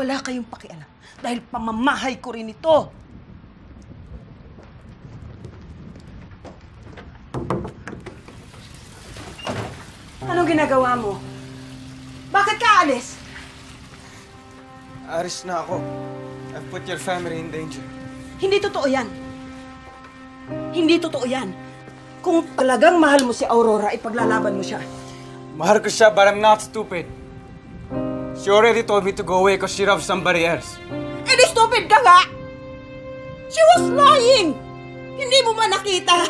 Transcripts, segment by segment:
Wala kayong pakialam dahil pamamahay ko rin ito. Anong ginagawa mo? Bakit ka alis? Aris na ako. I've put your family in danger. Hindi totoo yan. Hindi totoo yan. Kung talagang mahal mo si Aurora, ipaglalaban mo siya. Mahal ko siya, but I'm not stupid. She already told me to go away because she loves somebody else. Eh di stupid ka nga! She was lying! Hindi mo ba nakita?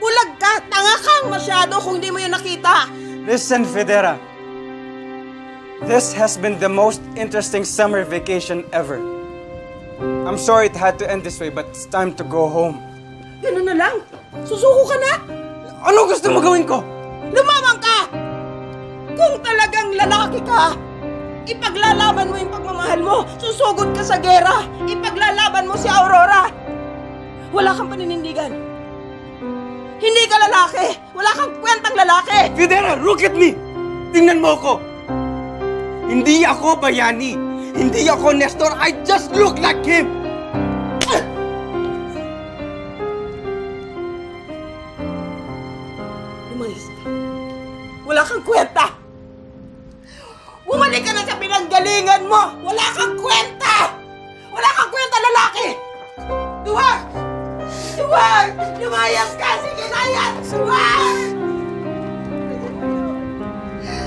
Bulag ka! Tanga kang masyado kung hindi mo yun nakita! Listen, Federa. This has been the most interesting summer vacation ever. I'm sorry it had to end this way, but it's time to go home. Ganun na lang? Susuko ka na? Ano gusto mo gawin ko? Lumamang ka! Kung talagang lalaki ka, ipaglalaban mo yung pagmamahal mo. Susugod ka sa gera. Ipaglalaban mo si Aurora. Wala kang paninindigan. Hindi ka lalaki. Wala kang kwentang lalaki. Federa, look at me! Tingnan mo ako! Hindi ako bayani. Hindi ako Nestor. I just look like him! Lumayas ka. Wala kang kwenta. Bumalik ka na sa pinanggalingan mo! Wala kang kwenta! Wala kang kwenta, lalaki! Duwag! Duwag! Lumayas ka! Sige na yan! Duwag!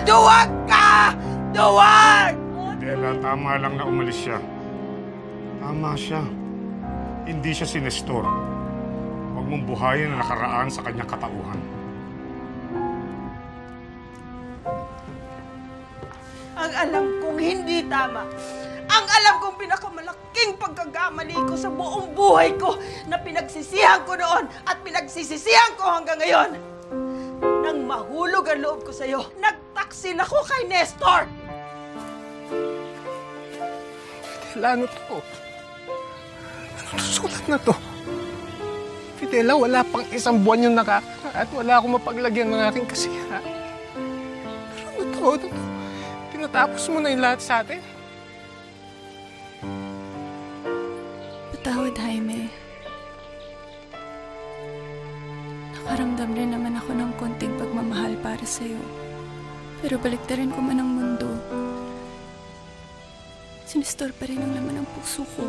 Duwag ka! Duwag! Dela, tama lang na umalis siya. Tama siya. Hindi siya si Nestor. Huwag mong buhayin ang nakaraan sa kanyang katauhan. Ang alam kong hindi tama. Ang alam kong pinakamalaking pagkakamali ko sa buong buhay ko na pinagsisihan ko noon at pinagsisisihan ko hanggang ngayon. Nang mahulog ang loob ko sa'yo, nagtaksil ako kay Nestor! Fidela, ano to? Ano to sulat na to? Fidela, wala pang isang buwan yung at wala akong mapaglagyan ng aking kasiyahan. Ano to? Ano to? Tinatapos mo na yung lahat sa atin? Patawad, Jaime. Nakaramdam rin naman ako ng konting pagmamahal para sa'yo. Pero baliktarin ko man ang mundo. Si Nestor pa rin ang laman ng puso ko.